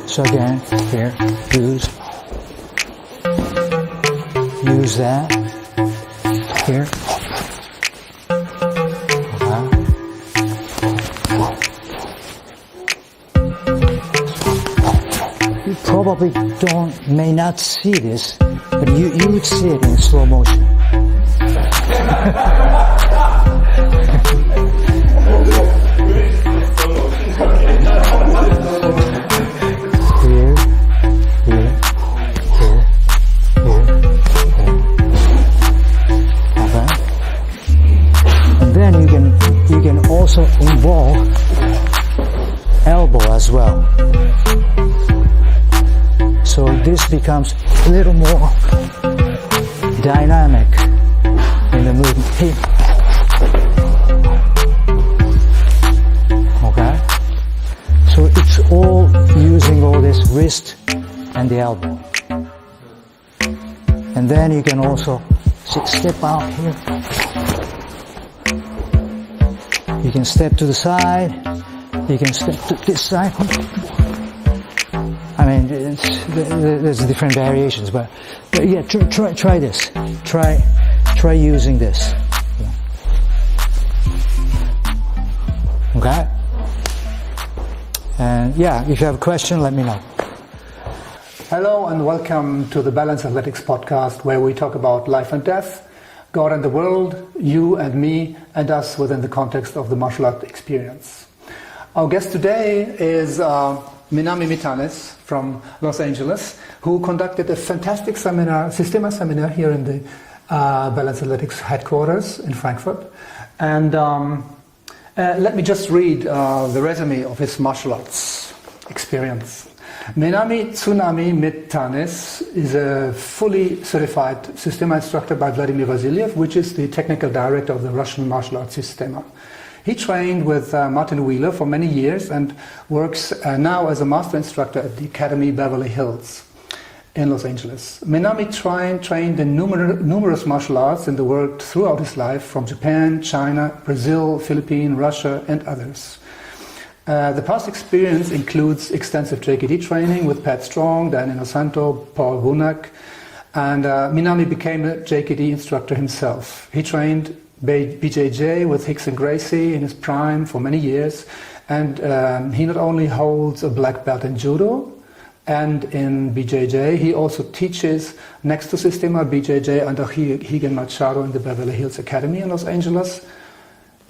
So again, here, use that, here. You probably may not see this, but you would see it in slow motion. Also involve elbow as well. So this becomes a little more dynamic in the movement here. Okay? So it's all using all this wrist and the elbow. And then you can also step out here. You can step to the side, you can step to this side. I mean, there's different variations, but yeah, try this. Try using this. Okay? And yeah, if you have a question, let me know. Hello and welcome to the Balance Athletics podcast, where we talk about life and death, God and the world, you and me and us within the context of the martial art experience. Our guest today is Menamy Mitanes from Los Angeles, who conducted a fantastic seminar, Systema seminar here in the Balance Athletics headquarters in Frankfurt. And let me just read the resume of his martial arts experience. Menamy Mitanes is a fully certified Systema Instructor by Vladimir Vasiliev, which is the technical director of the Russian martial arts Systema. He trained with Martin Wheeler for many years and works now as a master instructor at the Academy Beverly Hills in Los Angeles. Menamy trained in numerous martial arts in the world throughout his life, from Japan, China, Brazil, Philippines, Russia, and others. The past experience includes extensive JKD training with Pat Strong, Dan Inosanto, Paul Wunak, and Menamy became a JKD instructor himself. He trained BJJ with Hicks and Gracie in his prime for many years, and he not only holds a black belt in Judo and in BJJ, he also teaches next to Systema BJJ under Higen Machado in the Beverly Hills Academy in Los Angeles.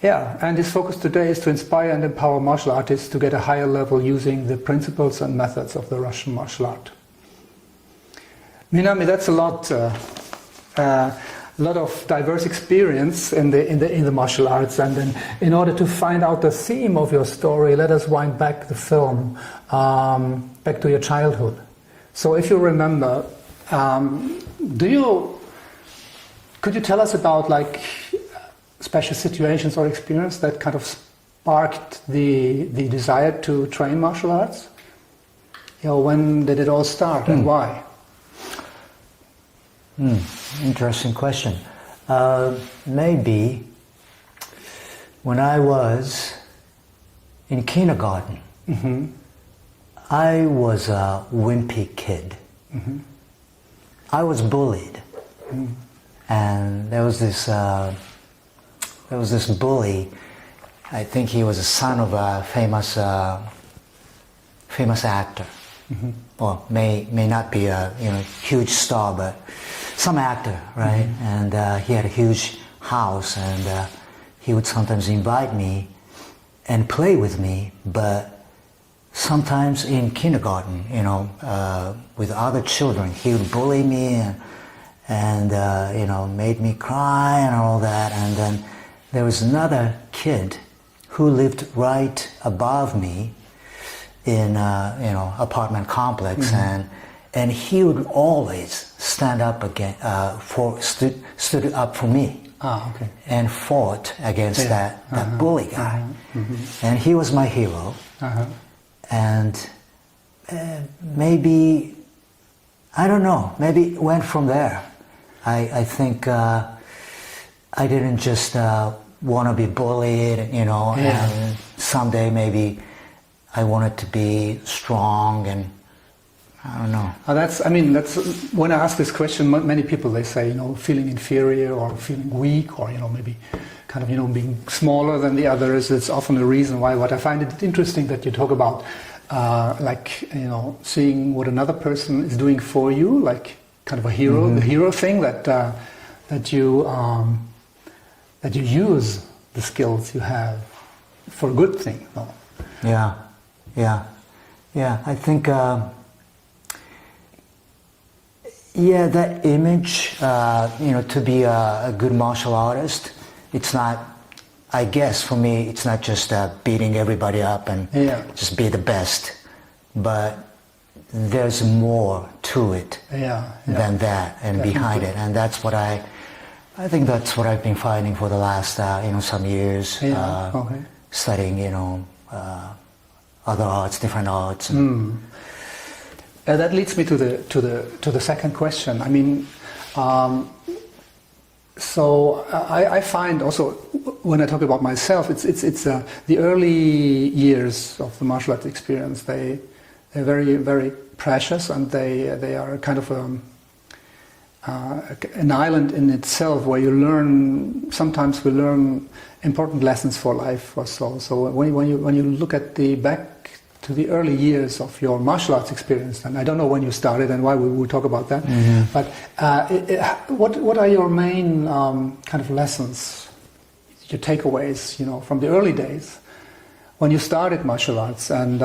Yeah, and his focus today is to inspire and empower martial artists to get a higher level using the principles and methods of the Russian martial art. Menamy, that's a lot of diverse experience in the martial arts, and then in order to find out the theme of your story, let us wind back the film back to your childhood. So, if you remember, could you tell us about special situations or experience that kind of sparked the desire to train martial arts? When did it all start and why? Interesting question. Maybe when I was in kindergarten, I was a wimpy kid. I was bullied, and there was this bully. I think he was a son of a famous actor, or may not be a huge star, but some actor, right? And he had a huge house, and he would sometimes invite me and play with me, but sometimes in kindergarten, with other children, he would bully me and made me cry and all that. And then there was another kid who lived right above me in apartment complex, and he would always stand up stood up for me. And fought against that bully guy. And he was my hero. And maybe, I don't know, maybe it went from there. I think I didn't just want to be bullied, and someday maybe I wanted to be strong and I don't know. That's when I ask this question, many people, they say, feeling inferior or feeling weak, or maybe kind of being smaller than the others. It's often a reason why. What I find it interesting that you talk about, seeing what another person is doing for you, like kind of a hero, the hero thing, that you use the skills you have for a good thing. No? Yeah. I think. Yeah, that image, to be a good martial artist, it's not, I guess for me, it's not just beating everybody up and just be the best, but there's more to it than that and Definitely. behind it. And that's what I think that's what I've been finding for the last, some years, studying, other arts, different arts. That leads me to the second question. I mean, so I find also when I talk about myself, it's the early years of the martial arts experience. They're very, very precious, and they are kind of an island in itself where you learn. Sometimes we learn important lessons for life or so. So when you look at back to the early years of your martial arts experience, and I don't know when you started and why we will talk about that, but what are your main kind of lessons, your takeaways, from the early days when you started martial arts, and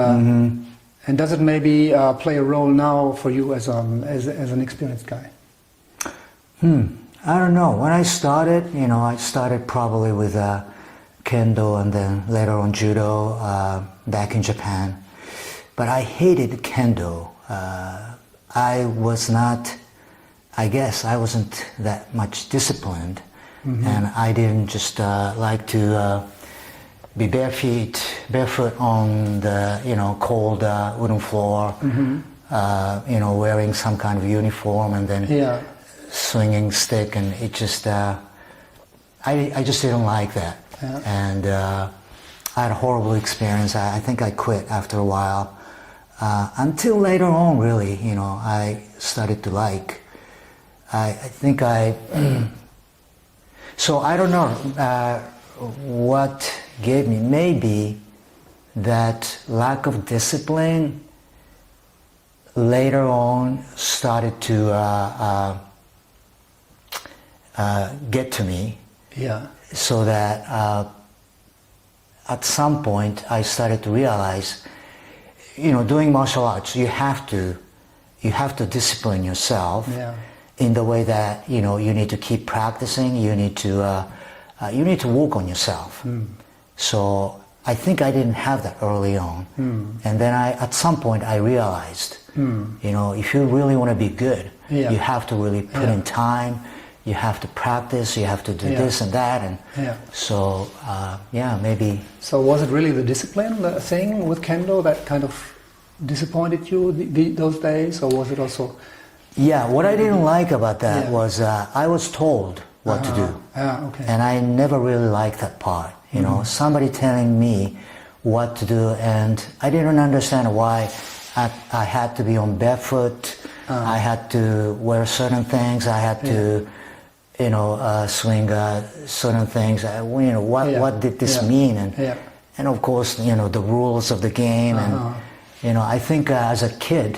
does it maybe play a role now for you as an experienced guy? I don't know. When I started, I started probably with Kendo and then later on Judo back in Japan. But I hated Kendo. I guess I wasn't that much disciplined, and I didn't just like to be barefoot on the cold wooden floor, wearing some kind of uniform and then swinging stick, and it just I just didn't like that, and I had a horrible experience. I think I quit after a while. Until later on, really, I started to like. I think so I don't know what gave me. Maybe that lack of discipline later on started to get to me. Yeah. So that at some point I started to realize, doing martial arts, you have to discipline yourself in the way that you need to keep practicing. You need to work on yourself. So I think I didn't have that early on, and then at some point I realized, if you really want to be good, you have to really put in time. You have to practice. You have to do this and that, and so maybe. So was it really the discipline thing with Kendo that kind of disappointed you those days, or was it also? Yeah, what I didn't like about that was I was told what to do, and I never really liked that part. Somebody telling me what to do, and I didn't understand why I had to be on barefoot. I had to wear certain things. I had to. Swing certain things. What did this mean? And of course, the rules of the game. And I think as a kid,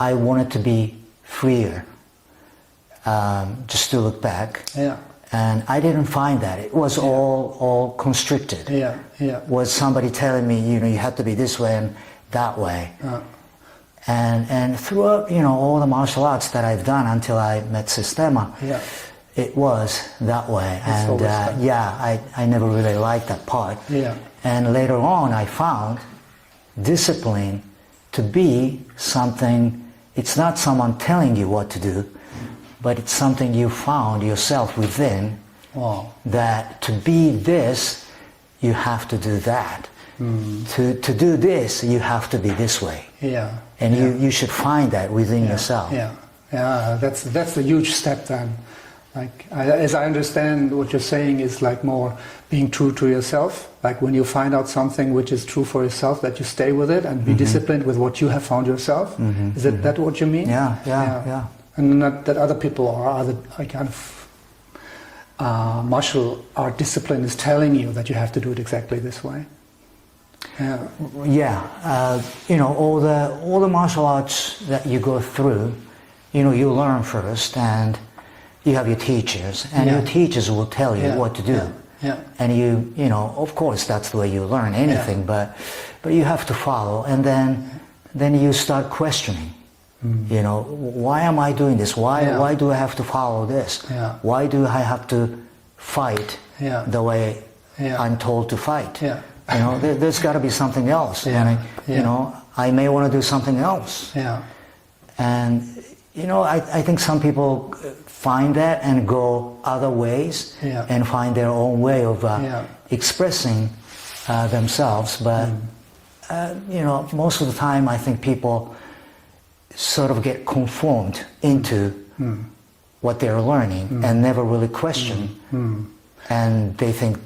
I wanted to be freer. Just to look back. And I didn't find that. It was all constricted. Was somebody telling me, you have to be this way and that way. And throughout, all the martial arts that I've done until I met Systema. It was that way, and I never really liked that part. And later on, I found discipline to be something. It's not someone telling you what to do, but it's something you found yourself within. That to be this, you have to do that. To do this, you have to be this way. And you should find that within yourself. That's a huge step then. Like, as I understand what you're saying is like more being true to yourself. Like when you find out something which is true for yourself, that you stay with it and be disciplined with what you have found yourself. Is that what you mean? Yeah. And not that other people or other kind of martial art discipline is telling you that you have to do it exactly this way. Yeah. You know, all the martial arts that you go through, you know, you learn first, and you have your teachers, and your teachers will tell you what to do. And you know, of course, that's the way you learn anything, but you have to follow, and then you start questioning. You know, why am I doing this? Why do I have to follow this? Why do I have to fight the way I'm told to fight? You know, there's got to be something else, and you know, I may want to do something else. And you know, I think some people find that and go other ways and find their own way of expressing themselves. But you know, most of the time, I think people sort of get conformed into what they're learning and never really question, and they think,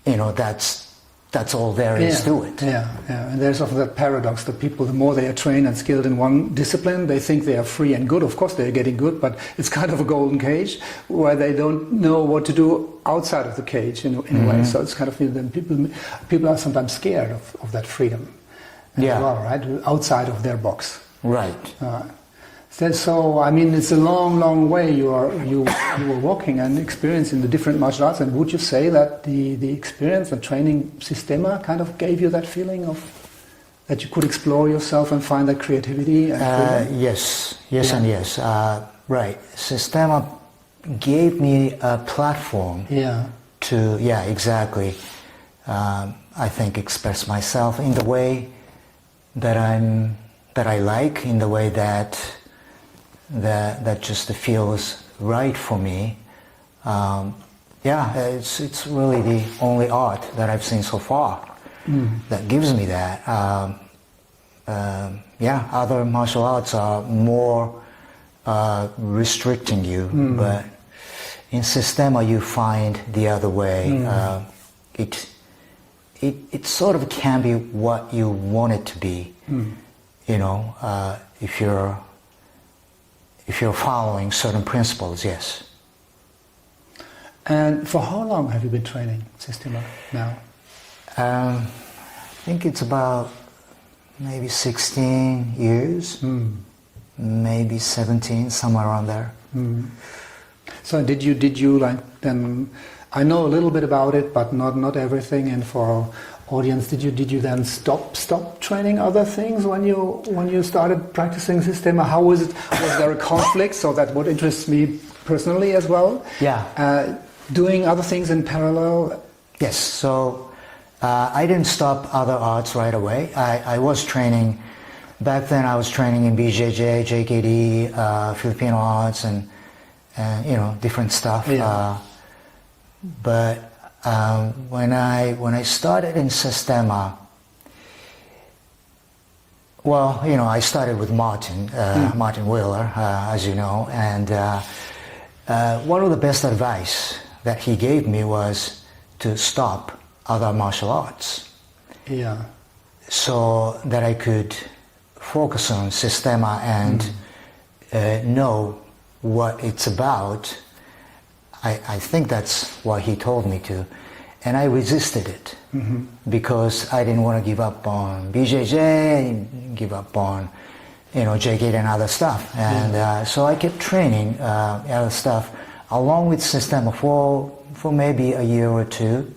you know, that's all there is to it. And there's often that paradox that people, the more they are trained and skilled in one discipline, they think they are free and good. Of course they're getting good, but it's kind of a golden cage where they don't know what to do outside of the cage in a way. So it's kind of, then people are sometimes scared of that freedom as well, right? Outside of their box. Right. So I mean, it's a long way you were walking and experiencing the different martial arts. And would you say that the experience and training Systema kind of gave you that feeling of that you could explore yourself and find that creativity? And yes, and yes. Right. Systema gave me a platform to exactly. I think express myself in the way that I like, in the way that just feels right for me. It's really the only art that I've seen so far that gives me that. Other martial arts are more restricting you, but in Systema you find the other way. It sort of can be what you want it to be. You know, if you're following certain principles, yes. And for how long have you been training Systema now? I think it's about maybe 16 years, maybe 17, somewhere around there. So did you like then? I know a little bit about it, but not everything. And for our audience, did you then stop training other things when you started practicing Systema? How was it? Was there a conflict? So that what interests me personally as well. Doing other things in parallel. Yes. So I didn't stop other arts right away. I was training back then. I was training in BJJ, JKD, Filipino arts, and you know, different stuff. But when I started in Systema, well, you know, I started with Martin Wheeler, as you know, and one of the best advice that he gave me was to stop other martial arts, so that I could focus on Systema and know what it's about. I think that's what he told me to, and I resisted it because I didn't want to give up on BJJ, give up on, you know, JK and other stuff, and so I kept training other stuff along with Systema for maybe a year or two,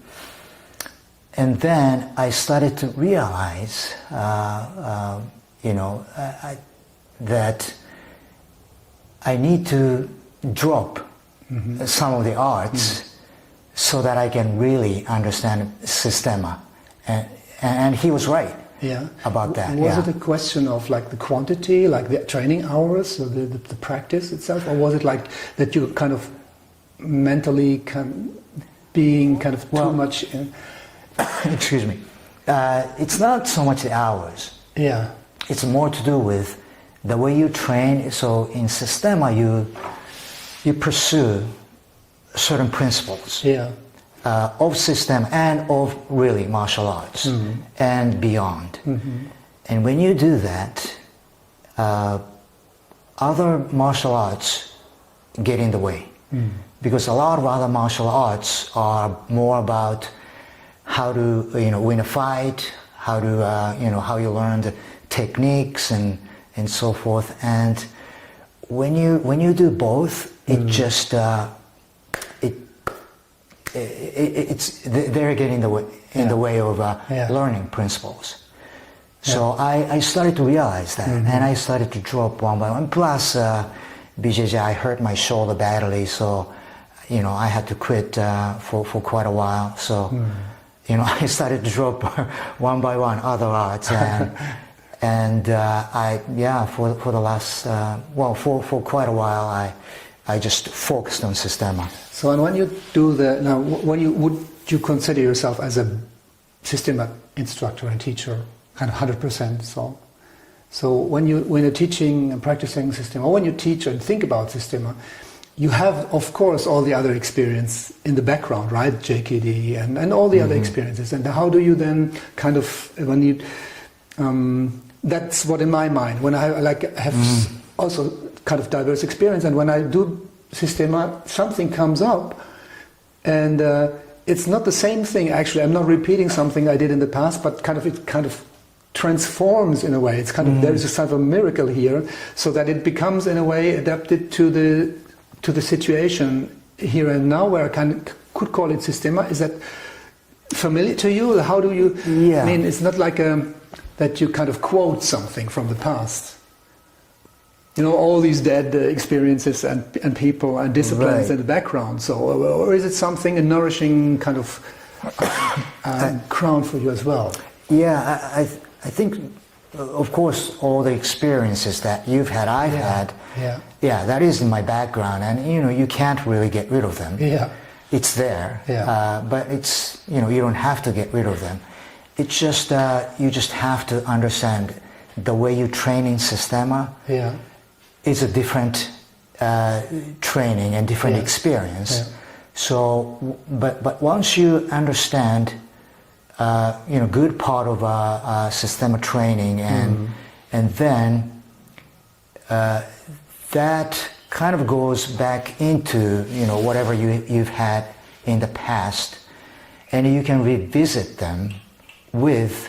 and then I started to realize, you know, that I need to drop some of the arts so that I can really understand Systema, and he was right about that. Was it a question of like the quantity, like the training hours, or the practice itself, or was it like that you kind of mentally being kind of too much in? Excuse me. It's not so much the hours. It's more to do with the way you train. So in Systema you pursue certain principles Yeah. of system and of really martial arts and beyond. And when you do that, other martial arts get in the way. Because a lot of other martial arts are more about how to win a fight, how to how you learn the techniques and so forth. And when you do both, it just they're getting in the way of learning principles. So I started to realize that, and I started to drop one by one. Plus, BJJ, I hurt my shoulder badly, so I had to quit for quite a while. So I started to drop one by one other arts, and for the last for quite a while I just focused on Systema. So, and when you do would you consider yourself as a Systema instructor and teacher, kind of 100%? So when you're teaching and practicing Systema, or when you teach and think about Systema, you have, of course, all the other experience in the background, right? JKD and all the other experiences. And how do you then kind of, when you, that's what in my mind, when I have also kind of diverse experience, and when I do Systema, something comes up, and it's not the same thing, actually. I'm not repeating something I did in the past, but it kind of transforms in a way. It's kind of, there is a sort of a miracle here, so that it becomes in a way adapted to the situation here and now, where I could call it Systema. Is that familiar to you? How do you? Yeah. I mean, it's not like that you kind of quote something from the past. All these dead experiences and people and disciplines in the background. So, or is it something, a nourishing kind of crown for you as well? Yeah, I think, of course, all the experiences that you've had, I've had, that is in my background, and you can't really get rid of them. Yeah, it's there, but it's you don't have to get rid of them. It's just you just have to understand the way you train in Systema. Yeah. Is a different training and different experience. Yeah. So, but once you understand, good part of Systema training, and then that kind of goes back into whatever you've had in the past, and you can revisit them with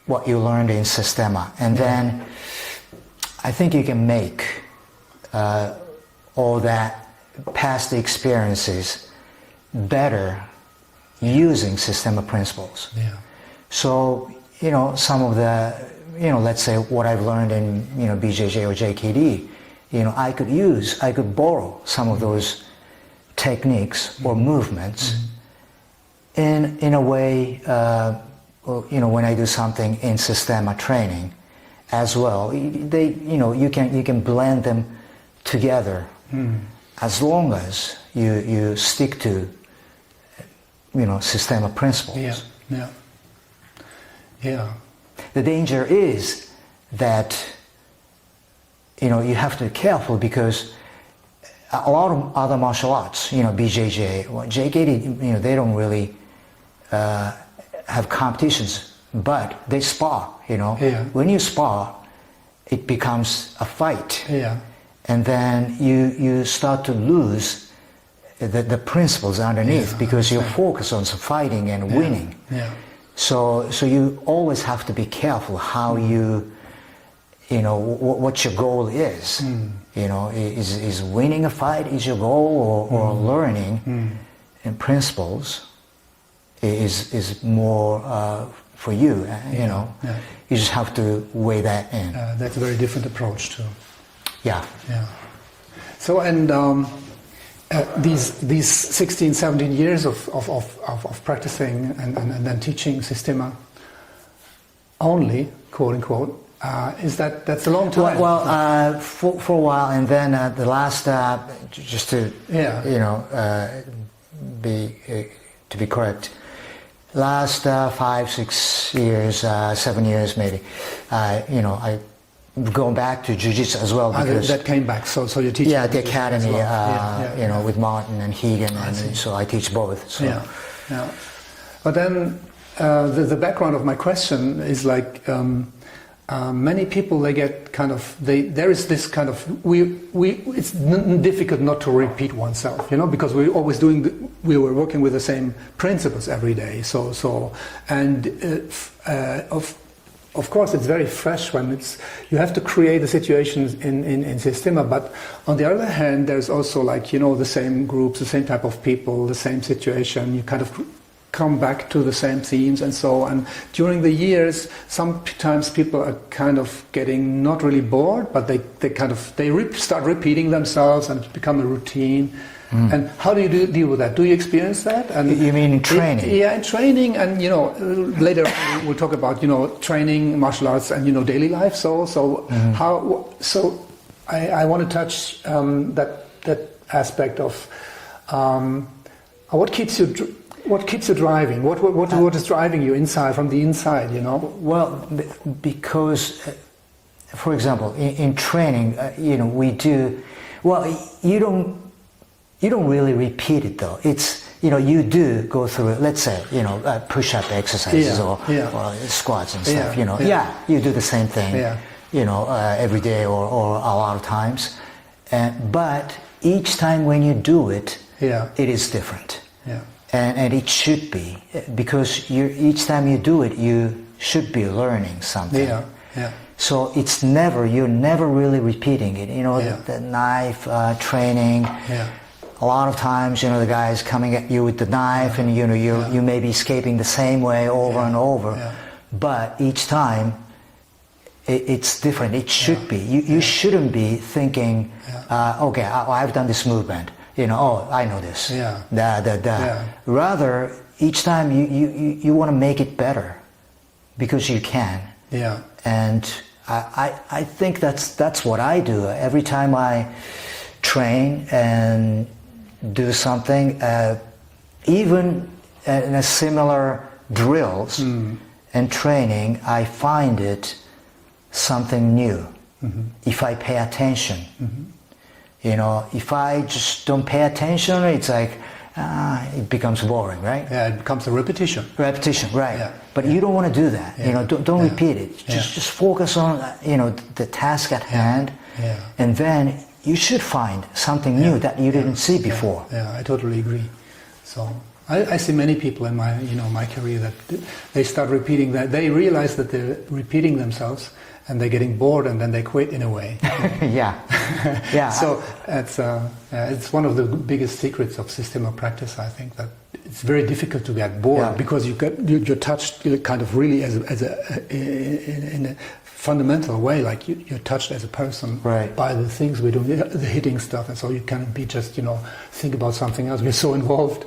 what you learned in Systema, and then I think you can make all that past experiences better using Systema principles. Yeah. So, some of the, let's say what I've learned in, BJJ or JKD, I could borrow some of those techniques or movements in a way, when I do something in Systema training as well. You can blend them together as long as you stick to Systema principles. Yeah. The danger is that you have to be careful, because a lot of other martial arts, BJJ or JKD, they don't really have competitions, but they spar. When you spar, it becomes a fight, and then you start to lose the principles underneath, because you're focused on fighting and winning. So you always have to be careful how what your goal is. Is winning a fight is your goal, or learning and principles is more for you. You just have to weigh that in. That's a very different approach too. Yeah. So, and these 16, 17 years of practicing and then teaching Systema only, quote unquote, that's a long time. Well, for a while, and then the last, just to be correct, last 5, 6 years, 7 years maybe, I going back to jiu-jitsu as well, because that came back. So you're teaching. Yeah, the academy, well. you know, with Martin and Hegan, and so I teach both. So. Yeah. But then the background of my question is like many people, they get kind of there is this kind of it's difficult not to repeat oneself, you know, because we're always we were working with the same principles every day. Of course, it's very fresh when you have to create the situations in Systema, but on the other hand, there's also, like, you know, the same groups, the same type of people, the same situation. You kind of come back to the same themes and so on. During the years, sometimes people are kind of getting not really bored, but they start repeating themselves and become a routine. And how do you deal with that? Do you experience that? And you mean in training? In training, and, you know, later we'll talk about, you know, training, martial arts, and, you know, daily life. I want to touch that aspect of what keeps you driving. What is driving you inside, from the inside? You know. Well, because, for example, in training, you know, we do. Well, you don't really repeat it, though. It's, you know, you do go through, let's say, you know, push-up exercises or squats and stuff, you know. You do the same thing, you know, every day or a lot of times. But each time when you do it, it is different. And it should be, because each time you do it, you should be learning something. So you're never really repeating it. You know, the knife training. A lot of times, you know, the guy is coming at you with the knife, and, you know, you may be escaping the same way over and over. But each time, it's different. It should be. You shouldn't be thinking, okay, I've done this movement. You know, oh, I know this. Rather, each time you want to make it better, because you can. And I think that's what I do every time I train and do something, even in a similar drills and training. I find it something new if I pay attention. You know, if I just don't pay attention, it's like it becomes boring, right? It becomes a repetition. Repetition, right? But you don't want to do that. You know, don't repeat it. Just focus on, you know, the task at hand, and then you should find something new that you didn't see before. I totally agree. So I see many people in my career that they start repeating that. They realize that they're repeating themselves, and they're getting bored, and then they quit in a way. So it's one of the biggest secrets of Systema practice, I think, that it's very difficult to get bored, because you're touched kind of really in a fundamental way, like you're touched as a person by the things we do, the hitting stuff, and so you can't be just, you know, think about something else. We're so involved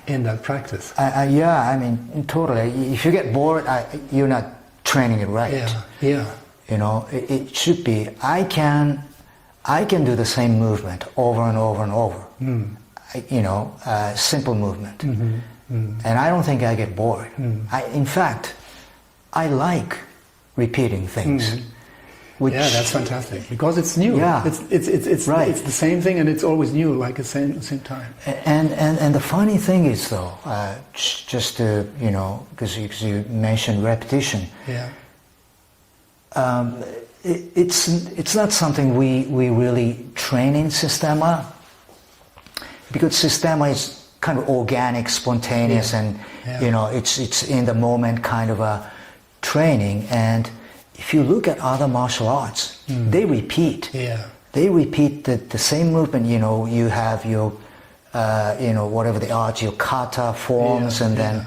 in that practice. I mean, totally. If you get bored, you're not training it right. You know, it should be. I can do the same movement over and over and over. You know, simple movement, and I don't think I get bored. In fact, I like repeating things. That's fantastic, because it's new. It's the same thing, and it's always new, like at the same time. And the funny thing is, though, just to, you know, because you mentioned repetition. It's not something we really train in Systema, because Systema is kind of organic, spontaneous, and you know, it's in the moment kind of a training. And if you look at other martial arts, they repeat. They repeat the same movement. You know, you have your you know, whatever the arts, your kata forms, and then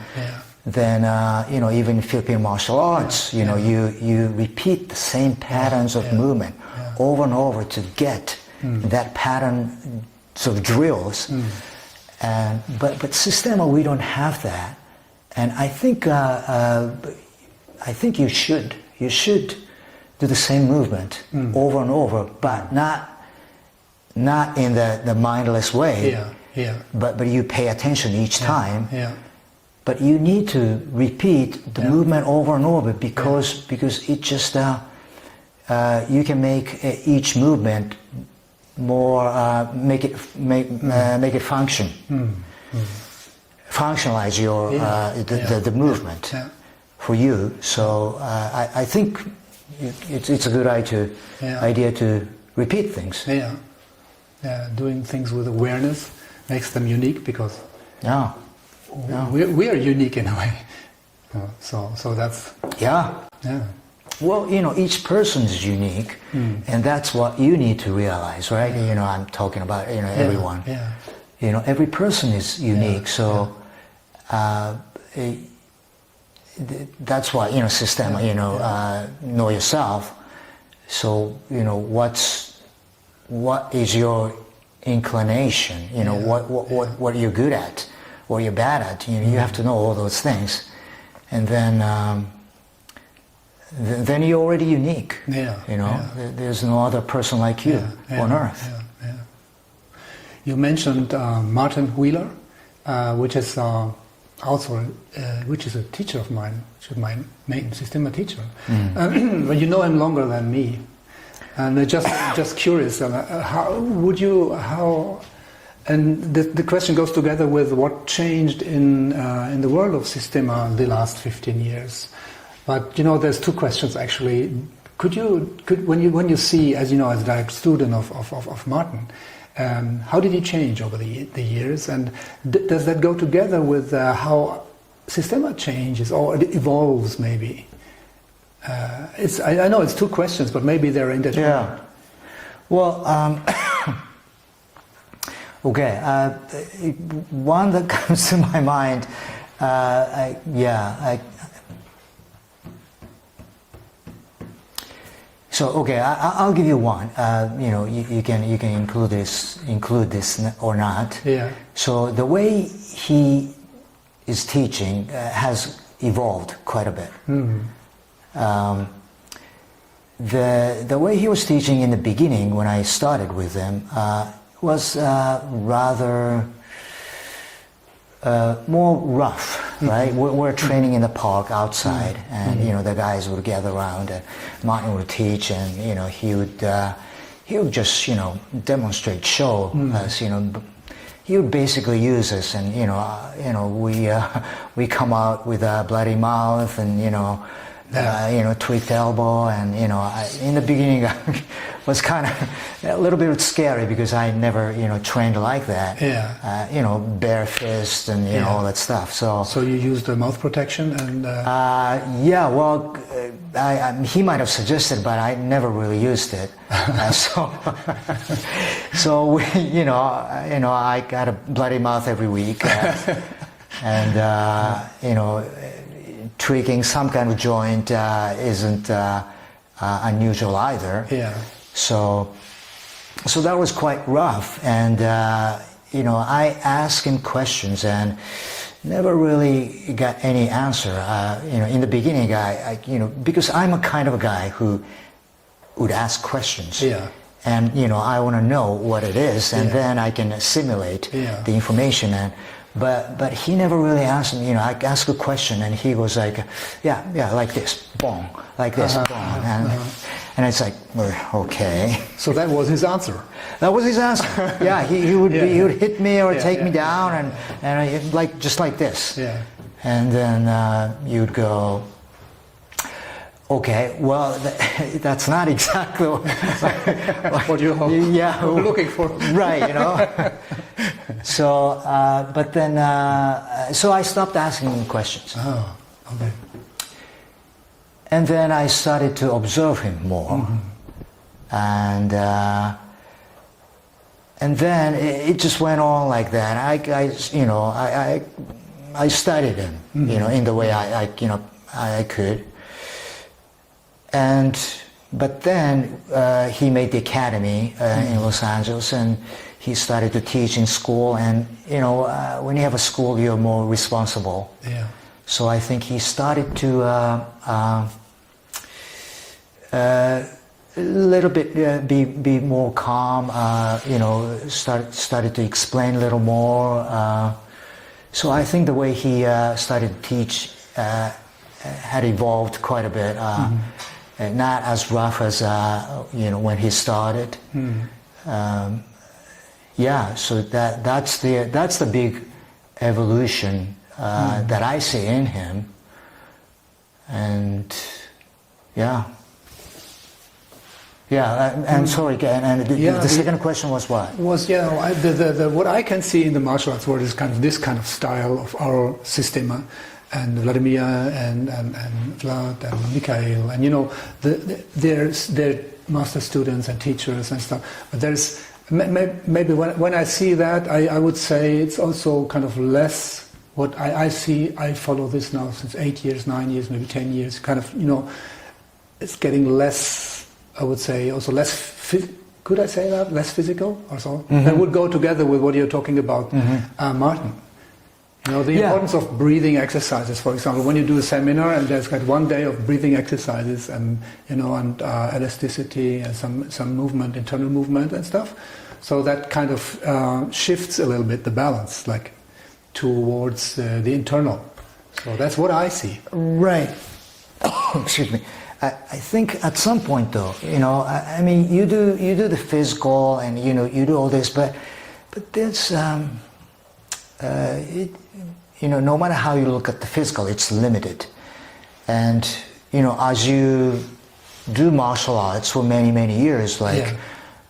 you know, even in Philippine martial arts, you know, you repeat the same patterns of movement over and over to get that pattern of drills. But Systema, we don't have that, and I think you should do the same movement over and over, but not in the mindless way. But you pay attention each time. But you need to repeat the movement over and over, because it just you can make each movement more, make it function, functionalize your the movement for you. So I think it's a good idea to repeat things. Doing things with awareness makes them unique, because we are unique in a way. So that's Well, each person is unique, and that's what you need to realize, right? I'm talking about everyone. Every person is unique, so that's why Systema. Know yourself. So what is your inclination? What you're good at, what you're bad at. You have to know all those things, and then you're already unique. There's no other person like you on earth. You mentioned Martin Wheeler, which is also which is a teacher of mine, which is my main Systema teacher. But you know him longer than me, and just curious, how would you and the question goes together with what changed in the world of Systema in the last 15 years. But there's two questions actually. When you see, as as a direct student of Martin, how did he change over the years, and does that go together with how Systema changes or evolves? Maybe I know it's two questions, but maybe they're intertwined. Yeah. Well, okay. One that comes to my mind. So okay, I'll give you one. You can include this or not. So the way he is teaching has evolved quite a bit. The way he was teaching in the beginning, when I started with him, was rather more rough, right? We're training in the park outside, and the guys would gather around, and Martin would teach, and he would just demonstrate, show us, he would basically use us, and we come out with a bloody mouth, and tweaked elbow, and in the beginning I was kind of a little bit scary, because I never trained like that. Bare fist and all that stuff. So you used the mouth protection and. Well, he might have suggested, but I never really used it. So we, I got a bloody mouth every week, and tweaking some kind of joint isn't unusual either. So that was quite rough, and I asked him questions and never really got any answer. In the beginning, I because I'm a kind of a guy who would ask questions. And I want to know what it is, and then I can assimilate the information. But he never really asked me. I asked a question, and he was like, yeah, like this, boom, like this, boom, and it's like, okay. So that was his answer. That was his answer. Yeah, he would hit me or take me down, and like just like this. And then you'd go, okay, well, that's not exactly what you're looking for. Right, So, but then, so I stopped asking him questions. Oh, okay. And then I started to observe him more. And then it just went on like that. I studied him, in the way I could. But then he made the academy in Los Angeles, and he started to teach in school. And when you have a school, you're more responsible. So I think he started to a little bit be more calm. Started to explain a little more. So I think the way he started to teach had evolved quite a bit. not as rough as when he started. Yeah, so that's the big evolution that I see in him, and yeah. And sorry, and the second question was what? What I can see in the martial arts world is kind of this kind of style of our Systema, and Vladimir and Vlad and Mikhail, and they're master students and teachers and stuff. But there's maybe when I see that, I would say it's also kind of less what I see. I follow this now since 8 years, 9 years, maybe 10 years. Kind of, it's getting less. I would say also less. Could I say that less physical or so? That would go together with what you're talking about, Martin. The importance of breathing exercises. For example, when you do a seminar and there's got 1 day of breathing exercises and elasticity and some movement, internal movement and stuff. So that kind of shifts a little bit the balance, like towards the internal. So that's what I see. Right. Excuse me. I think at some point, though, I mean, you do the physical, and you do all this, but there's no matter how you look at the physical, it's limited, and as you do martial arts for many years, like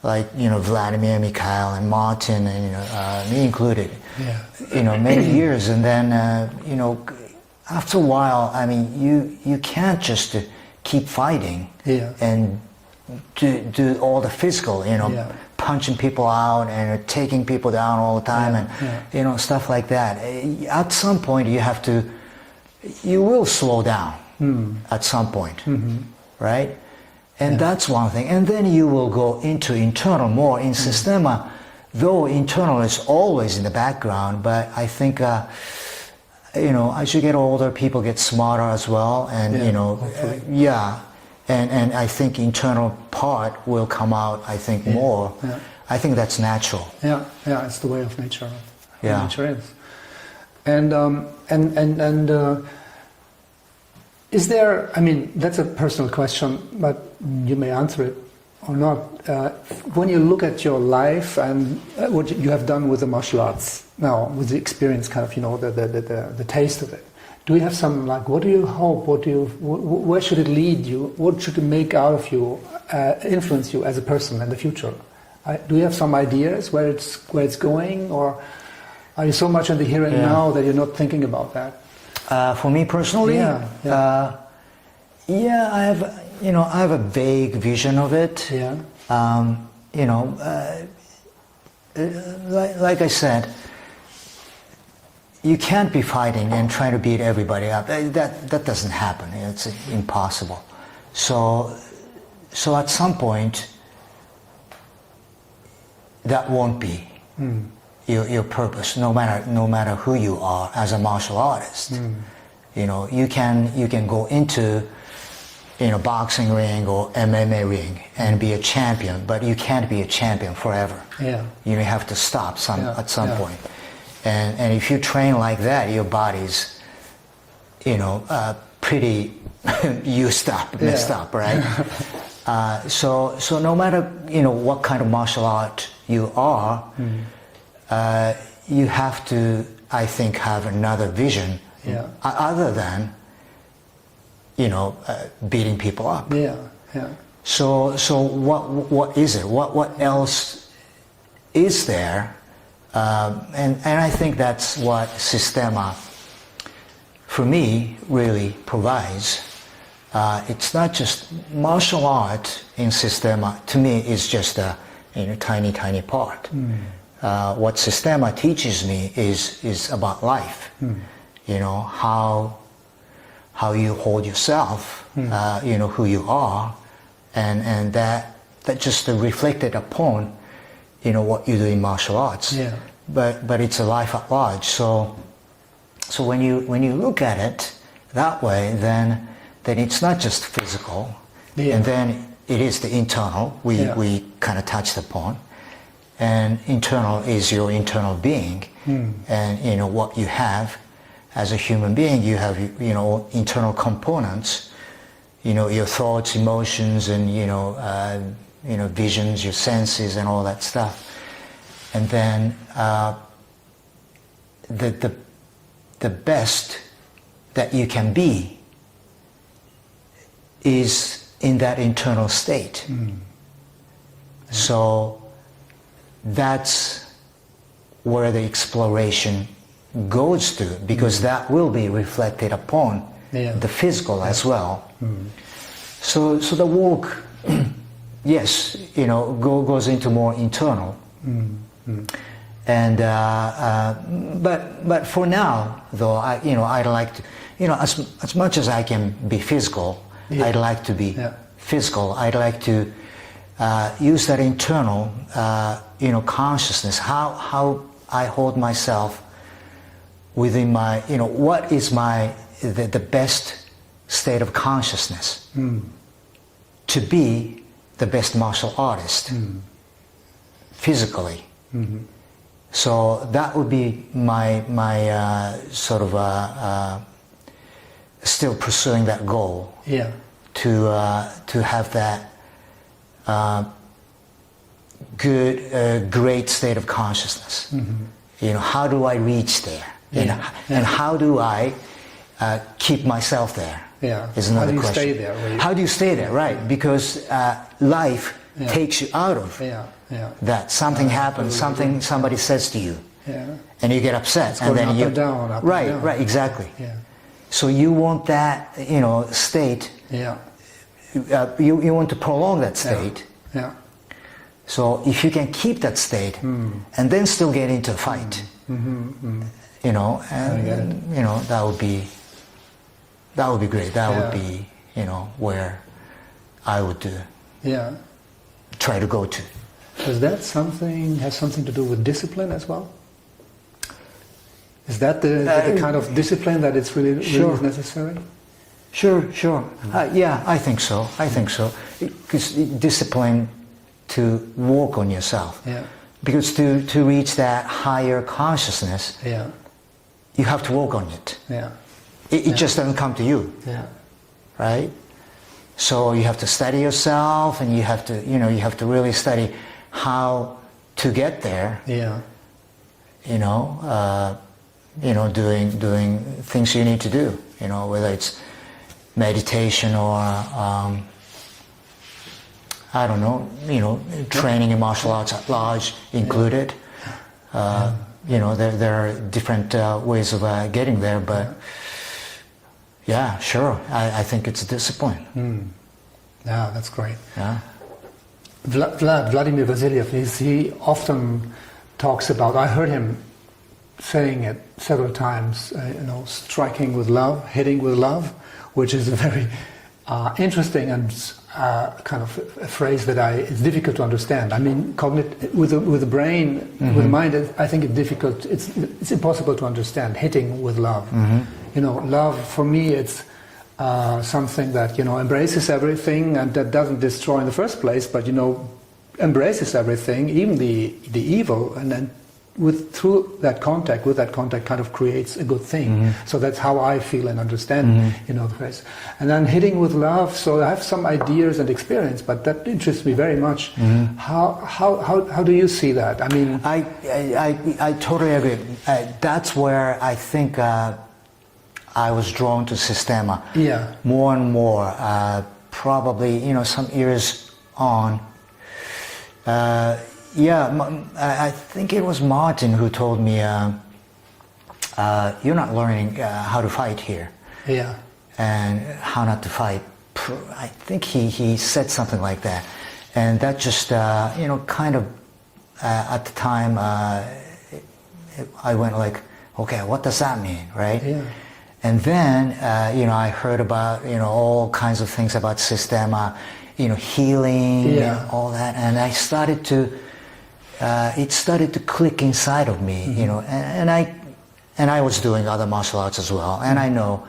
Vladimir, Mikhail, and Martin, and me included, many years, and then after a while, I mean, you can't just keep fighting and do all the physical, punching people out and taking people down all the time, and stuff like that. At some point, you will slow down at some point, right? And that's one thing. And then you will go into internal more. In Systema, though internal is always in the background, but I think as you get older, people get smarter as well, and and I think internal part will come out. I think more. Yeah. I think that's natural. Yeah, it's the way of nature. Yeah, nature is. And is there? I mean, that's a personal question, but you may answer it or not. When you look at your life and what you have done with the martial arts now, with the experience, kind of, the taste of it, do you have some, like, what do you hope? Where should it lead you? What should it make out of you, influence you as a person in the future? Do you have some ideas where it's going, or are you so much in the here and now that you're not thinking about that? For me personally, I have a vague vision of it. Yeah. Like I said, you can't be fighting and trying to beat everybody up. That doesn't happen. It's impossible. So at some point, that won't be your purpose. No matter who you are as a martial artist, you can go into boxing ring or MMA ring and be a champion, but you can't be a champion forever. Yeah. You have to stop at some point. And if you train like that, your body's, pretty messed up, right? So no matter, what kind of martial art you are, you have to, I think, have another vision other than, beating people up. Yeah. So what is it? What else is there? And I think that's what Systema, for me, really provides. It's not just martial art in Systema. To me, is just a tiny part. What Systema teaches me is about life. How you hold yourself, who you are, and that just reflected upon what you do in martial arts. Yeah. But it's a life at large. So when you look at it that way, then it's not just physical, and then it is the internal. We kind of touched upon, and internal is your internal being, and what you have as a human being. You have internal components, your thoughts, emotions, and visions, your senses, and all that stuff. And then the best that you can be is in that internal state. So that's where the exploration goes to, because that will be reflected upon the physical as well. So the walk, yes, goes into more internal. And but for now, though, I'd like to, as much as I can be physical, I'd like to be physical. I'd like to use that internal, consciousness, how I hold myself within my, what is the best state of consciousness to be the best martial artist physically. So that would be my sort of still pursuing that goal. To have that great state of consciousness. How do I reach there? And how do I keep myself there? Is another question. How do you stay there? How do you stay there? Right, because life takes you out of that. Something happens, somebody says to you, and you get upset, and then you down, right, exactly. So you want that, state. You want to prolong that state. So if you can keep that state and then still get into a fight, that would be great. That would be, where I would try to go to. Does that has something to do with discipline as well? Is that the kind of discipline that it's really necessary? Sure. Yeah, I think so. Because discipline to work on yourself. Because to reach that higher consciousness, you have to work on it. It just doesn't come to you. Right? So you have to study yourself, and you have to really study how to get there. Doing things you need to do. Whether it's meditation or I don't know, training in martial arts at large included. There are different ways of getting there, but yeah, sure. I think it's a discipline. Yeah, that's great. Vladimir Vasiliev, he often talks about, I heard him saying it several times, striking with love, hitting with love, which is a very interesting and kind of a phrase that it's difficult to understand. I mean, with the brain, with the mind, I think it's difficult. It's impossible to understand. Hitting with love, love for me, it's something that embraces everything and that doesn't destroy in the first place, but embraces everything, even the evil, and then with that contact kind of creates a good thing. So that's how I feel and understand the phrase. And then hitting with love, so I have some ideas and experience, but that interests me very much. How do you see that? I mean, I totally agree. That's where I think I was drawn to Systema more and more, probably some years on. I think it was Martin who told me, you're not learning how to fight here. And how not to fight. I think he said something like that. And that just, kind of, at the time, I went like, okay, what does that mean, right? And then, I heard about, all kinds of things about Systema, healing and all that. And I started to, it started to click inside of me, and I was doing other martial arts as well, and I know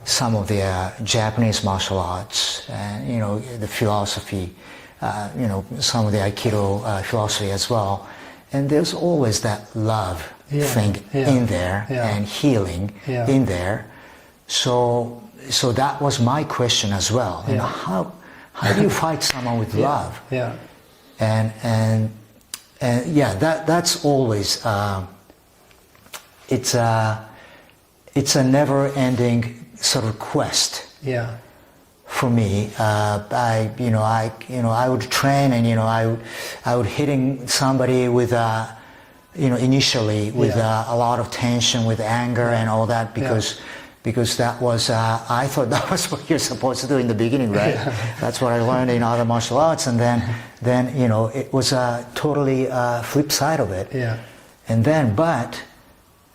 some of the Japanese martial arts, and the philosophy, some of the Aikido philosophy as well, and there's always that love thing in there and healing in there. So so that was my question as well. You know, how do you fight someone with love? Yeah. And yeah, that's always it's a never-ending sort of quest. Yeah. For me, I would train, and I would hitting somebody with initially with a lot of tension, with anger and all that, because that was I thought that was what you're supposed to do in the beginning, right? That's what I learned in other martial arts, and then it was a totally flip side of it. Yeah. And then, but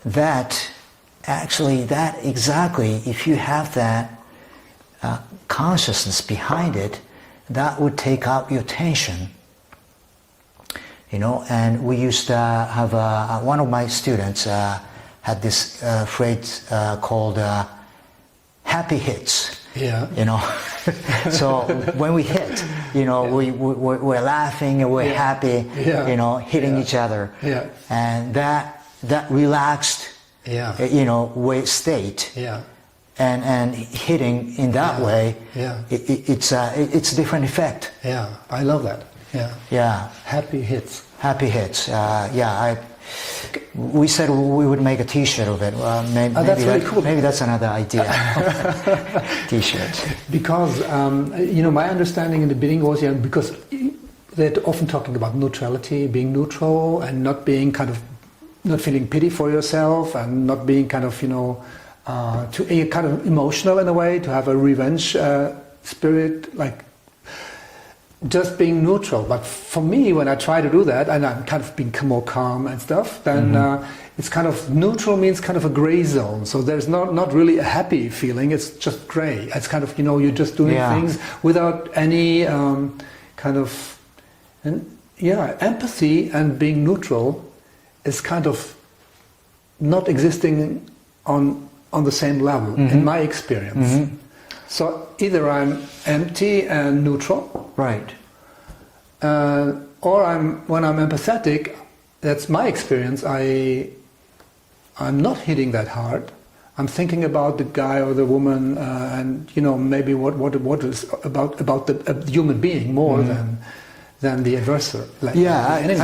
that exactly, if you have that consciousness behind it, that would take out your tension. And we used to have one of my students had this phrase called happy hits. Yeah. So when we hit, we're laughing and we're happy, hitting each other. Yeah. And that relaxed, state. Yeah. And hitting in that way, it's a different effect. Yeah, I love that. Yeah. Yeah. Happy hits. Happy hits. We said we would make a T-shirt of it. Maybe that's really cool. Maybe that's another idea. T-shirt. Because my understanding in the beginning was because they're often talking about neutrality, being neutral, and not being not feeling pity for yourself, and not being to be kind of emotional in a way, to have a revenge spirit, like just being neutral. But for me, when I try to do that, and I'm kind of being more calm and stuff, then it's kind of neutral means kind of a gray zone. So there's not really a happy feeling. It's just gray. It's kind of you're just doing things without any empathy, and being neutral is kind of not existing on the same level, in my experience. So either I'm empty and neutral, right, or when I'm empathetic, that's my experience. I'm not hitting that hard. I'm thinking about the guy or the woman, and maybe what is about the human being more than the adversary. Like the enemy,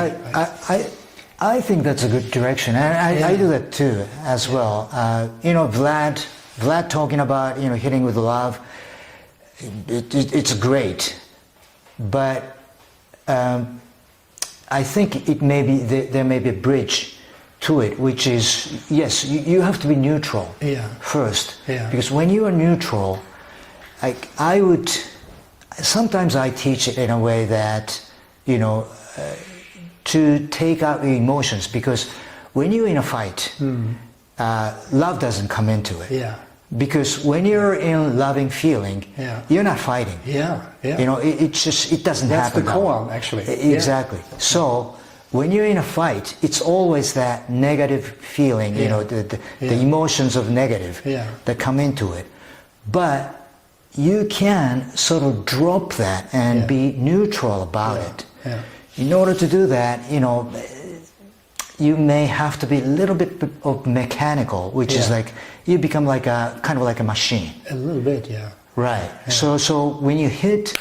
I think that's a good direction, and I do that too as well. Vlad talking about hitting with love, it's great, but I think there may be a bridge to it, which is yes, you have to be neutral first, because when you are neutral, sometimes I teach it in a way that to take out the emotions, because when you're in a fight, love doesn't come into it. Yeah. Because when you're in loving feeling, you're not fighting. Yeah. It doesn't happen. That's the koan, actually. Exactly. So when you're in a fight, it's always that negative feeling, the emotions of negative that come into it. But you can sort of drop that and be neutral about it. Yeah. In order to do that, you may have to be a little bit of mechanical, which is like you become like a kind of like a machine. A little bit, yeah. Right. Yeah. So when you hit,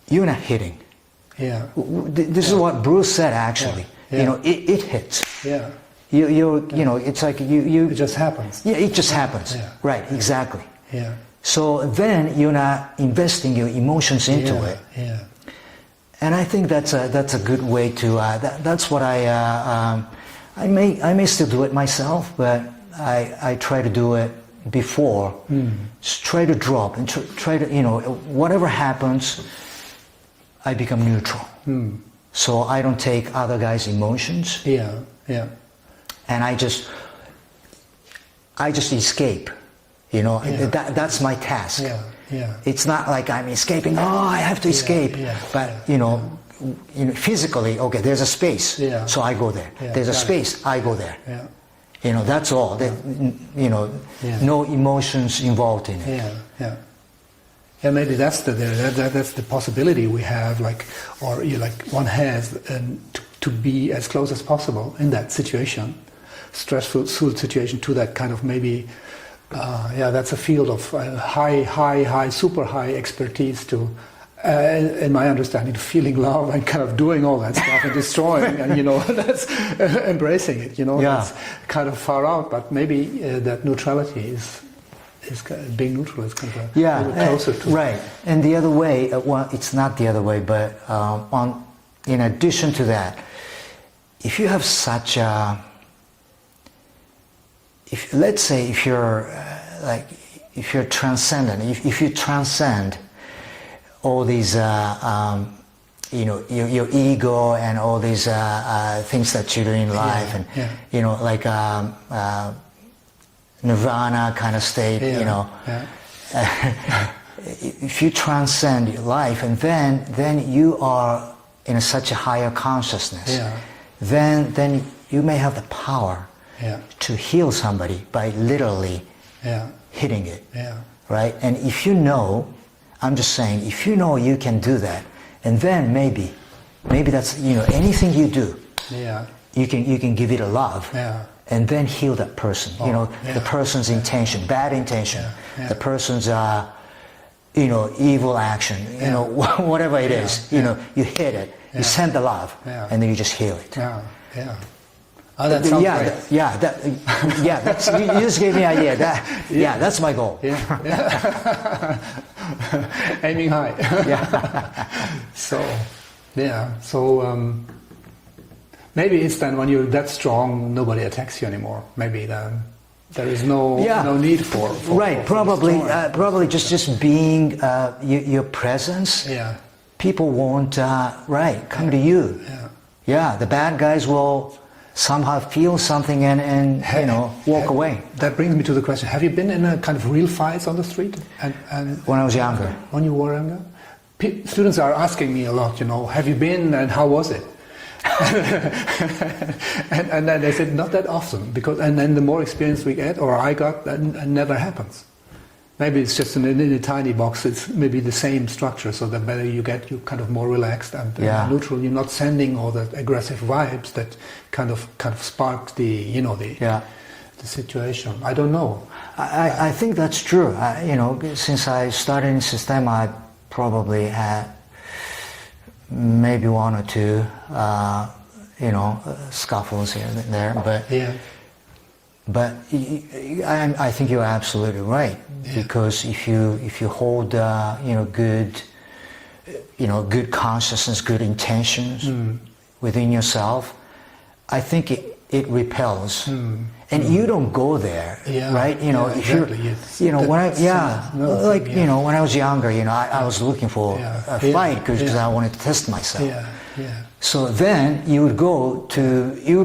you're not hitting. Yeah. This is what Bruce said actually. Yeah. It hits. Yeah. It's like you. It just happens. Yeah, it just happens. Yeah. Right. Exactly. Yeah. So then you're not investing your emotions into it. Yeah. And I think that's a good way to. That's what I may still do it myself, but I try to do it before. Just try to drop and try to whatever happens, I become neutral. So I don't take other guys' emotions. Yeah. And I just escape. That's my task. Yeah. It's not like I'm escaping. Oh, I have to escape. But physically, okay, there's a space, so I go there. There's a space, I go there. That's all. No emotions involved in it. Yeah, maybe that's the possibility we have, one has, to be as close as possible in that situation, stressful situation, to that kind of maybe Yeah, that's a field of super high expertise to, in my understanding, feeling love and kind of doing all that stuff and destroying, and that's embracing it. That's kind of far out. But maybe that neutrality is being neutral is kind of a little bit closer to right. And the other way, well, it's not the other way, but in addition to that, if you have such a let's say if you're transcendent, if you transcend all these your ego and all these things that you do in life, and like nirvana kind of state, if you transcend your life, and then you are in such a higher consciousness, then you may have the power to heal somebody by literally hitting it, right? And if you know, I'm just saying, if you know you can do that, and then maybe that's anything you do, you can give it a love, and then heal that person. The person's intention, bad intention, the person's evil action, whatever it is, you hit it, you send the love, and then you just heal it. Oh, that sounds great. That's, you just gave me an idea. That's my goal. Aiming high. So maybe it's then when you're that strong, nobody attacks you anymore. Maybe then there is no need for right. Probably just being your presence. People won't come to you. The bad guys will somehow feel something and walk away. That brings me to the question: have you been in a kind of real fights on the street? And when I was younger. When you were younger, students are asking me a lot. Have you been and how was it? and then they said not that often, and then the more experience we get, or I got, that never happens. Maybe it's just in a tiny box. It's maybe the same structure, so that better you get, you kind of more relaxed and neutral. You're not sending all the aggressive vibes that kind of spark the situation. I don't know. I think that's true. Since I started in Systema, I probably had maybe one or two scuffles here and there, but I think you're absolutely right, because if you hold good consciousness, good intentions within yourself, I think it repels, and you don't go there, right? If when I was younger, I was looking for a fight because I wanted to test myself. So then you would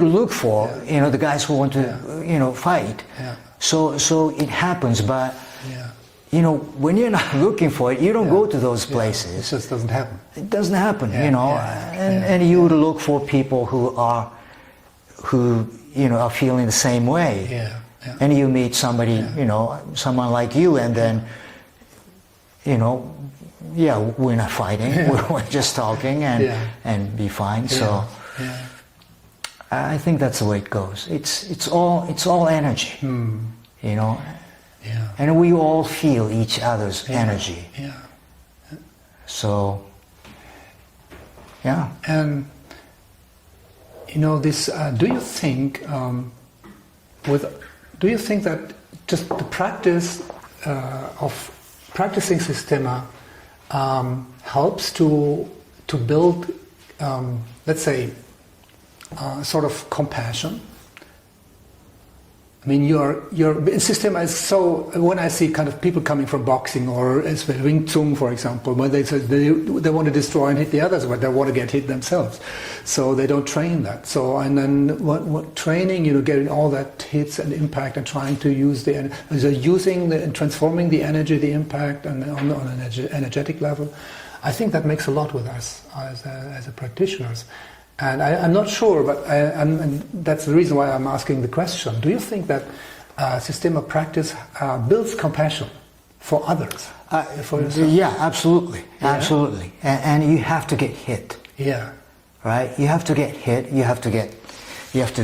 look for the guys who want to fight. So it happens, but when you're not looking for it, you don't go to those places. It just doesn't happen. It doesn't happen, and you would look for people who are feeling the same way. And you meet somebody, someone like you, and then we're not fighting. We're just talking and be fine. So I think that's the way it goes. It's all energy, and we all feel each other's energy. So and this. Do you think that just the practice of practicing Systema helps to build, let's say, sort of compassion? I mean, your Systema is so. When I see kind of people coming from boxing or Wing Chun, for example, when they say they want to destroy and hit the others, but they want to get hit themselves, so they don't train that. So and then what training, getting all that hits and impact and trying to use and transforming the energy, the impact, and on an energetic level, I think that makes a lot with us as a practitioners. And I'm not sure, but and that's the reason why I'm asking the question. Do you think that Systema practice builds compassion for others, for yourself? Yeah, absolutely, absolutely. And you have to get hit. Right. You have to get hit. You have to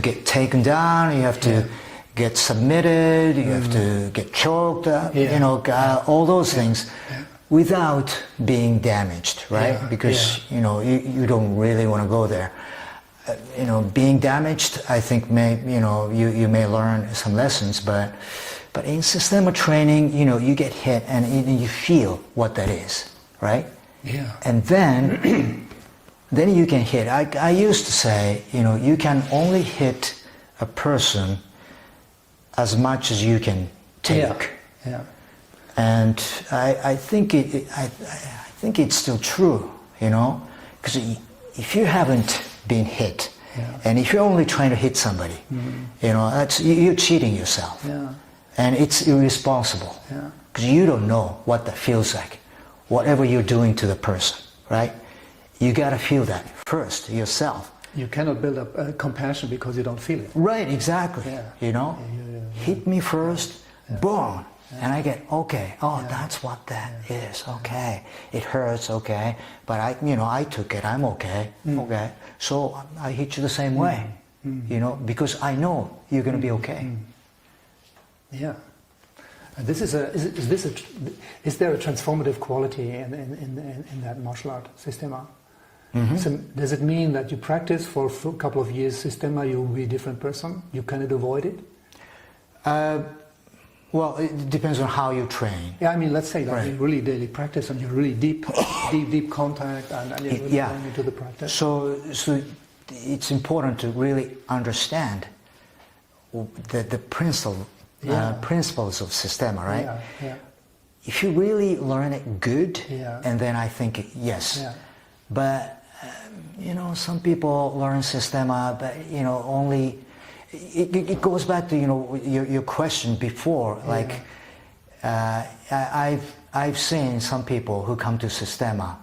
get taken down. You have to get submitted, you have to get choked, all those things without being damaged, right? Because, you don't really want to go there. Being damaged, I think you may learn some lessons, but in Systema training, you get hit and you feel what that is, right? Yeah. And then you can hit. I used to say, you can only hit a person as much as you can take. Yeah. And I think it's still true, because if you haven't been hit, and if you're only trying to hit somebody, you're cheating yourself, and it's irresponsible, because you don't know what that feels like, whatever you're doing to the person, right? You gotta feel that first yourself. You cannot build up compassion because you don't feel it. Right, exactly. Hit me first, boom. And I get, okay, that's what that is, okay. It hurts, okay, but I took it, I'm okay, okay. So I hit you the same way, because I know you're going to be okay. Yeah. And is there a transformative quality in that martial art, Systema? So does it mean that you practice for a couple of years Systema, you will be a different person? You cannot avoid it? Well, it depends on how you train. Yeah, I mean, let's say that you really daily practice and you really deep contact and you're really going into the practice. So it's important to really understand the principles of Systema, right? Yeah. If you really learn it good, and then I think yes. Yeah. But some people learn Systema, but only. It goes back to your question before. Like I've seen some people who come to Systema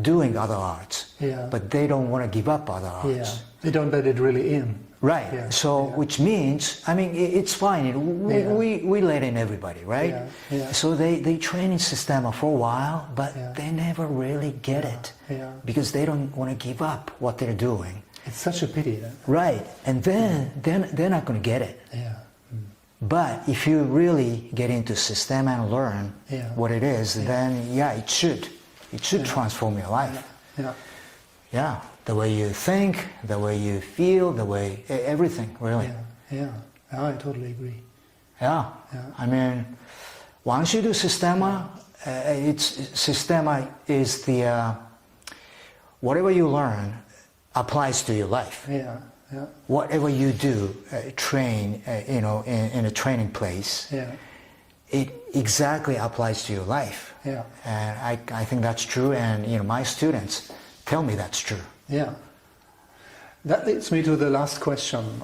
doing other arts, but they don't want to give up other arts. Yeah. They don't let it really in. Right. Yeah. So which means, I mean, it's fine. We let in everybody, right? Yeah. So they train in Systema for a while, but they never really get it because they don't want to give up what they're doing. It's such a pity. Right, and then they're not going to get it. Yeah. But if you really get into Systema and learn what it is, then it should transform your life. Yeah, the way you think, the way you feel, the way everything really. Yeah, I totally agree. Yeah. I mean, once you do Systema, Systema is the whatever you learn applies to your life. Yeah. Whatever you do, train, in a training place, it exactly applies to your life. Yeah. And I think that's true, and my students tell me that's true. Yeah. That leads me to the last question.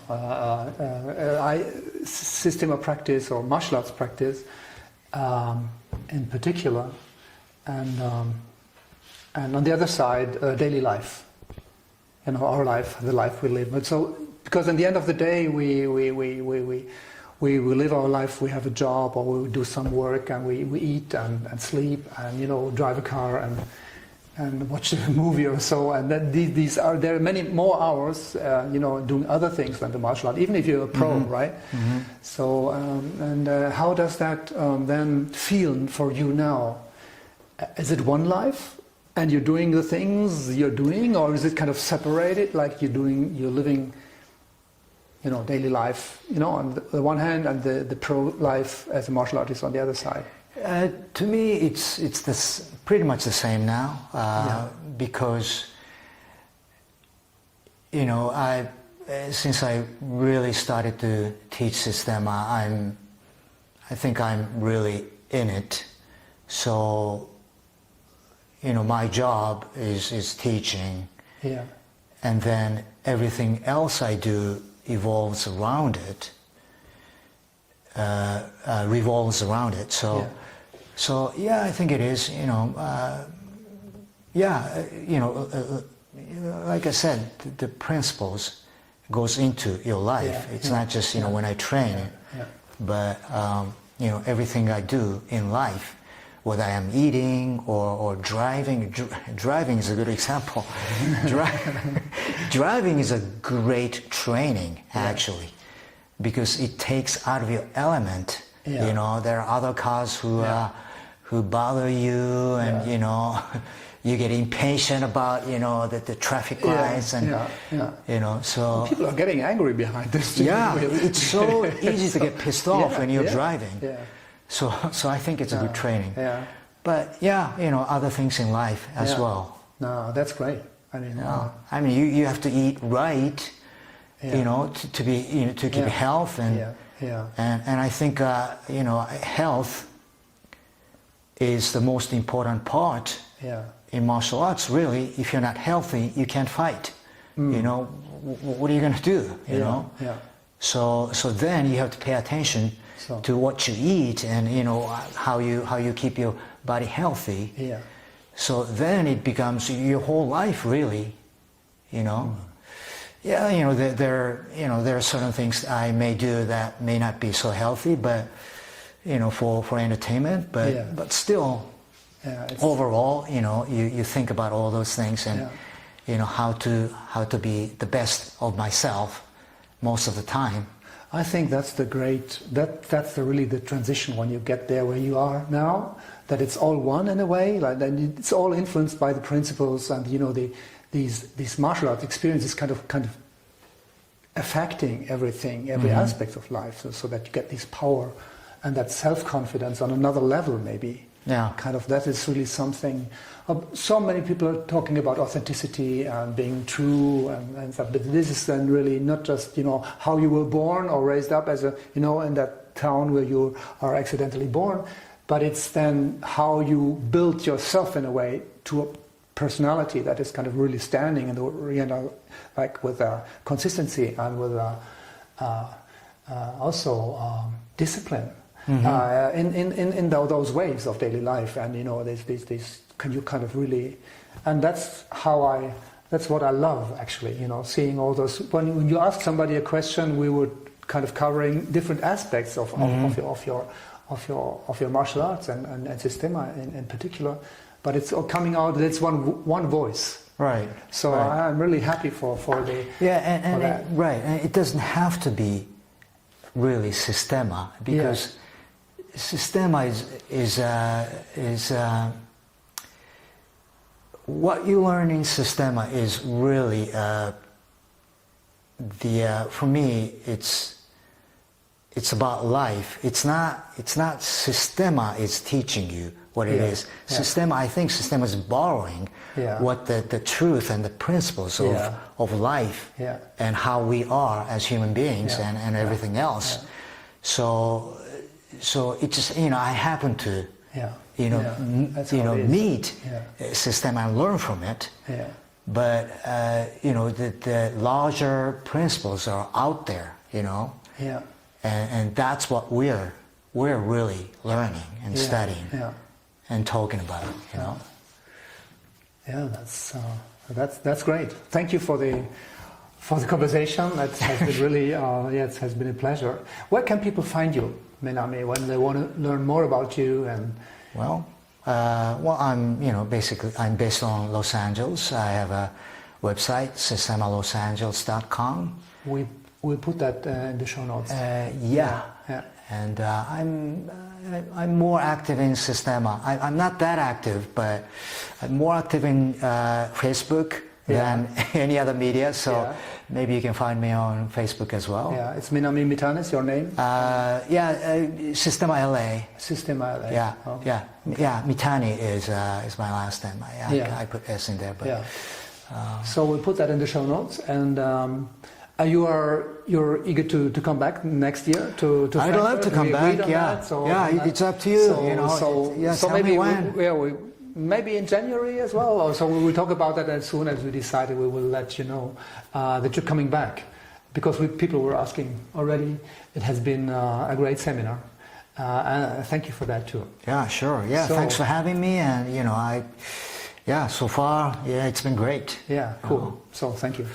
Systema practice or martial arts practice, in particular, and on the other side, daily life. Our life, the life we live. But so, because at the end of the day, we live our life. We have a job, or we do some work, and we eat and sleep, and drive a car and watch a movie or so. And then there are many more hours, doing other things than the martial art. Even if you're a pro, right? Mm-hmm. So, how does that then feel for you now? Is it one life? And you're doing the things you're doing, or is it kind of separated, like you're living, daily life, on the one hand, and the pro life as a martial artist on the other side? To me, it's pretty much the same now, because, since I really started to teach Systema, I think I'm really in it. So, my job is teaching, and then everything else I do evolves around it, revolves around it. So, I think it is. Like I said, the principles goes into your life. It's not just when I train, but everything I do in life. Whether I am eating or driving. Driving is a good example. Driving is a great training, actually, because it takes out of your element. Yeah. You know, there are other cars who bother you, and you know, you get impatient about, you know, the traffic lights, and you know, so people are getting angry behind this. Yeah, it's so easy to get pissed off when you're driving. Yeah. So I think it's a good training. Yeah. But yeah, you know, other things in life as well. No, that's great. I mean, you have to eat right, you know, to be, you know, to keep health, and and I think you know, health is the most important part in martial arts. Really, if you're not healthy, you can't fight. You know, what are you going to do? You know. Yeah. So then you have to pay attention to what you eat, and you know, how you keep your body healthy. Yeah. So then it becomes your whole life, really, you know. Yeah, you know, there are certain things I may do that may not be so healthy, but you know, for entertainment, but still, overall, you know, you think about all those things, and you know, how to be the best of myself most of the time. I think that's really the transition when you get there where you are now, that it's all one in a way, like, and it's all influenced by the principles, and you know, these martial arts experiences kind of affecting everything, every aspect of life, so that you get this power and that self-confidence on another level, maybe. Yeah. Kind of, that is really something. So many people are talking about authenticity and being true and stuff, but this is then really not just, you know, how you were born or raised up as a, you know, in that town where you are accidentally born, but it's then how you build yourself in a way to a personality that is kind of really standing, and you know, like with consistency and with also discipline. In those ways of daily life, and you know, these can you kind of really, and that's what I love, actually, you know, seeing all those. When you ask somebody a question, we would kind of covering different aspects of your martial arts and Systema in particular, but it's all coming out. It's one voice. Right. So I'm really happy for the and it doesn't have to be really Systema, because Systema is what you learn in Systema is really for me it's about life. It's not Systema is teaching you what it is. Systema, I think Systema is borrowing what the truth and the principles of life and how we are as human beings and everything else. So it just, you know, I happen to meet Systema and learn from it. But you know, the larger principles are out there, you know. And that's what we're really learning and studying and talking about, you know. Yeah, that's great. Thank you for the conversation. That has been really it has been a pleasure. Where can people find you, Menamy, when they want to learn more about you? And well, I'm, you know, basically I'm based on Los Angeles. I have a website, systemalosAngeles.com. We'll put that in the show notes. And I'm more active in Systema. I'm not that active, but I'm more active in Facebook than any other media. So maybe you can find me on Facebook as well. Yeah, it's Menamy Mitanes, your name? Systema LA. Systema LA. Yeah. Mitani is my last name. I put S in there, but. So we'll put that in the show notes, and. You're eager to come back next year to Frankfurt? I'd love to come back. It's up to you. So maybe maybe in January as well. So we will talk about that as soon as we decided. We will let you know that you're coming back, because people were asking already. It has been a great seminar, and thank you for that too. Yeah, sure. Yeah, so, thanks for having me. And you know, so far, it's been great. Yeah, cool. So thank you.